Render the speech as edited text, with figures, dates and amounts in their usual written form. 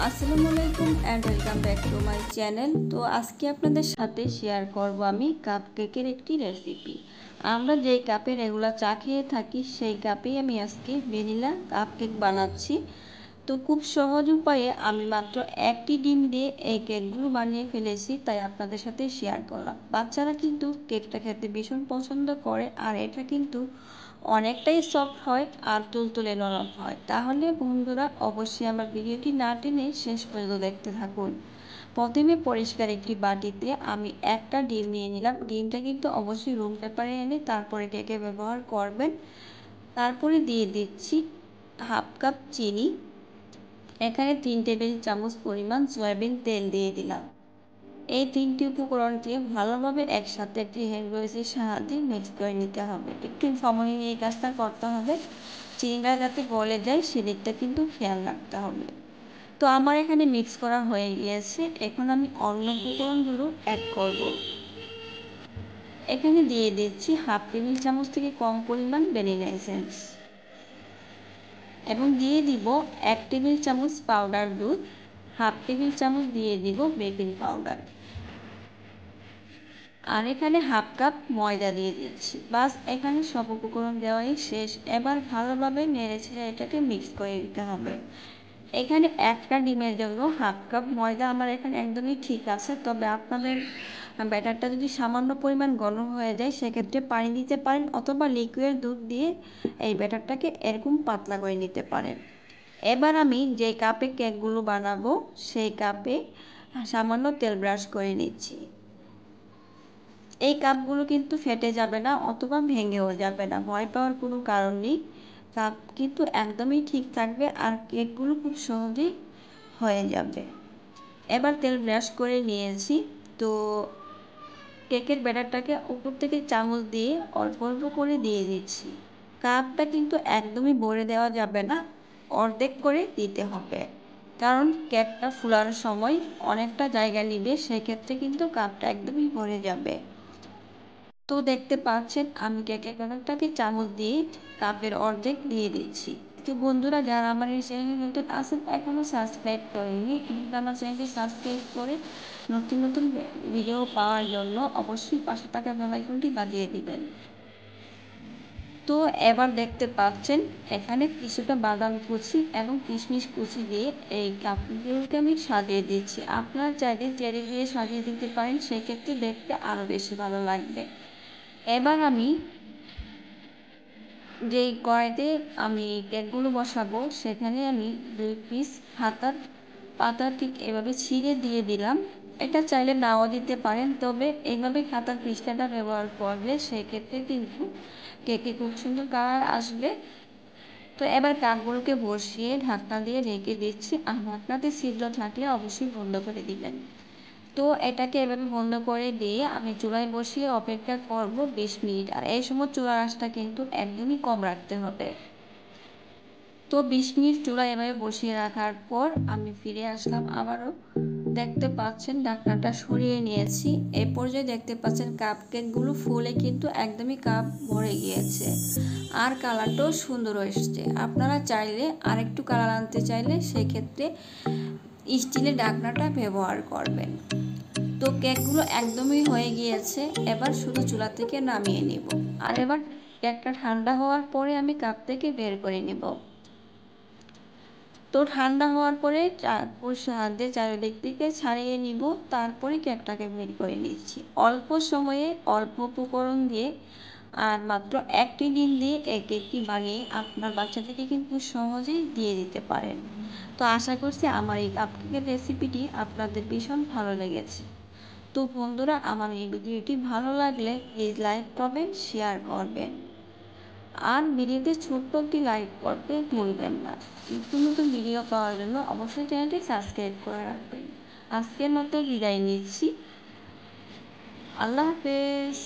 আসসালামু আলাইকুম and welcome back to my channel. তো আজকে আপনাদের সাথে শেয়ার করব আমি কাপ কেকের একটি রেসিপি। আমরা যেই কাপে রেগুলার চা খেয়ে থাকি সেই কাপেই আমি আজকে ভ্যানিলা কাপ কেক বানাচ্ছি। তো খুব সহজ উপায়ে আমি মাত্র একটি ডিম দিয়ে এই কেকগুলো বানিয়ে ফেলেছি, তাই আপনাদের সাথে শেয়ার করলাম। বাচ্চারা কিন্তু কেকটা খেতে ভীষণ পছন্দ করে, আর এটা কিন্তু অনেকটাই সফট হয় আর তুলতুলে নরম হয়। তাহলে বন্ধুরা অবশ্যই আমার ভিডিওটি না টেনে শেষ পর্যন্ত দেখতে থাকুন। প্রথমে পরিষ্কার একটি বাটিতে আমি একটা ডিম নিয়ে নিলাম। ডিমটা কিন্তু অবশ্যই রুম পেপারে এনে তারপরে কেকে ব্যবহার করবেন। তারপরে দিয়ে দিচ্ছি হাফ কাপ চিনি। এখানে 3 টেবিল চামচ পরিমাণ সয়াবিন তেল দিয়ে দিলাম। এই তিনটি উপকরণকে ভালোভাবে একসাথে একটি হ্যান্ড উইস্কের সাহায্যে মিক্স করে নিতে হবে। একটু সময় নিয়ে এই কাজটা করতে হবে, চিনিটা যাতে গলে যায় সেদিকটা কিন্তু খেয়াল রাখতে হবে। তো আমার এখানে মিক্স করা হয়ে গিয়েছে, এখন আমি অন্য উপকরণগুলো অ্যাড করব। এখানে দিয়ে দিচ্ছি হাফ টেবিল চামচ থেকে কম পরিমাণ ভ্যানিলা এসেন্স এবং দিয়ে দিব 1 টেবিল চামচ পাউডার দুধ, হাফ টেবিল চামচ দিয়ে দিব বেকিং পাউডার, আর এখানে হাফ কাপ ময়দা দিয়ে দিচ্ছি। বাস এখানে সব উপকরণ দেওয়াই শেষ। এবার ভালোভাবে নেড়েচেড়ে এটাকে মিক্স করে দিতে হবে। এখানে একটা ডিমের জন্য হাফ কাপ ময়দা আমার এখানে একদমই ঠিক আছে। তবে আপনাদের ব্যাটারটা যদি সামান্য পরিমাণ গরম হয়ে যায় সেক্ষেত্রে পানি দিতে পারেন, অথবা লিকুইড দুধ দিয়ে এই ব্যাটারটাকে এরকম পাতলা করে নিতে পারেন। এবার আমি যে কাপে কেকগুলো বানাবো সেই কাপে সামান্য তেল ব্রাশ করে নিচ্ছি। এই কাপগুলো কিন্তু ফেটে যাবে না অথবা ভেঙেও যাবে না, ভয় পাওয়ার কোনো কারণ নেই। কাপ কিন্তু একদমই ঠিক থাকবে আর কেকগুলো খুব সহজেই হয়ে যাবে। এবার তেল ব্রাশ করে নিয়েছি। তো কেকের ব্যাটারটাকে উপর থেকে চামচ দিয়ে অল্প অল্প করে দিয়ে দিচ্ছি। কাপটা কিন্তু একদমই ভরে দেওয়া যাবে না, অর্ধেক করে দিতে হবে, কারণ কেকটা ফোলার সময় অনেকটা জায়গা নিবে, সেক্ষেত্রে কিন্তু কাপটা একদমই ভরে যাবে। তো দেখতে পাচ্ছেন আমি কেকের ব্যাটারটাকে চামচ দিয়ে কাপের অর্ধেক দিয়ে দিচ্ছি। তো বন্ধুরা যারা আমার এই চ্যানেলে নতুন আছেন এখনও সাবস্ক্রাইব করেনি, কিন্তু আমার চ্যানেলটি সাবস্ক্রাইব করে নতুন নতুন ভিডিও পাওয়ার জন্য অবশ্যই পাশে থাকা বেল আইকনটি বাজিয়ে দিবেন। তো এবার দেখতে পাচ্ছেন এখানে কিছুটা বাদাম কুচি এবং কিশমিশ কুচি দিয়ে এই কাপগুলোকে আমি সাজিয়ে দিচ্ছি। আপনারা চাইলে চেরি দিয়ে সাজিয়ে দিতে পারেন, সেক্ষেত্রে দেখতে আরও বেশি ভালো লাগবে। এবার আমি যেই কড়াইতে আমি কেকগুলো বসাবো সেখানে আমি 2 পিস হাতার পাতা ঠিক এভাবে ছিঁড়ে দিয়ে দিলাম। এটা চাইলে নাও দিতে পারেন, তবে এইভাবে খাতার পৃষ্ঠাটা ব্যবহার করলে সেক্ষেত্রে কিন্তু কেকে খুব সুন্দর কালার আসবে। তো এবার কাপগুলোকে বসিয়ে ঢাকনা দিয়ে ঢেকে দিচ্ছি, আর ঢাকনাতে ছিদ্র থাকলে অবশ্যই বন্ধ করে দিবেন। তো এটাকে এভাবে বন্ধ করে দিয়ে আমি চুলায় বসিয়ে অপেক্ষা করব 20 মিনিট, আর এই সময় চুলার আঁচটা কিন্তু একদমই কম রাখতে হবে। তো 20 মিনিট চুলায় এভাবে বসিয়ে রাখার পর আমি ফিরে আসলাম আবারও। দেখতে পাচ্ছেন ঢাকনাটা সরিয়ে নিয়েছি। এই পর্যায়ে দেখতে পাচ্ছেন কাপ কেকগুলো ফুলে কিন্তু একদমই কাপ ভরে গিয়েছে, আর কালারটাও সুন্দর এসছে। আপনারা চাইলে আরেকটু কালার আনতে চাইলে সেক্ষেত্রে স্টিলের ঢাকনাটা ব্যবহার করবেন। তো কেকগুলো একদমই হয়ে গিয়েছে, এবার শুধু চুলা থেকে নামিয়ে নিব। আর এবার কেকটা ঠান্ডা হওয়ার পরে আমি কাপ থেকে বের করে নিব। তো ঠান্ডা হওয়ার পরে চাকুর সাহায্যে চারিদিক থেকে ছাড়িয়ে নিব, তারপরে কেকটাকে বের করে নিচ্ছি। অল্প সময়ে অল্প উপকরণ দিয়ে আর মাত্র একটি ডিম দিয়ে এই কেকটি বানিয়ে আপনার বাচ্চাদেরকে কিন্তু সহজেই দিয়ে দিতে পারেন। তো আশা করছি আমার এই কাপকেকের রেসিপিটি আপনাদের ভীষণ ভালো লেগেছে। তো বন্ধুরা আমার এই ভিডিওটি ভালো লাগলে প্লিজ লাইক কমেন্ট শেয়ার করবেন, আর ভিডিওতে ছোট্ট একটি লাইক করতে ভুলবেন না। নতুন নতুন ভিডিও পাওয়ার জন্য অবশ্যই চ্যানেলটি সাবস্ক্রাইব করে রাখবেন। আজকের মতো বিদায় নিচ্ছি, আল্লাহ হাফেজ।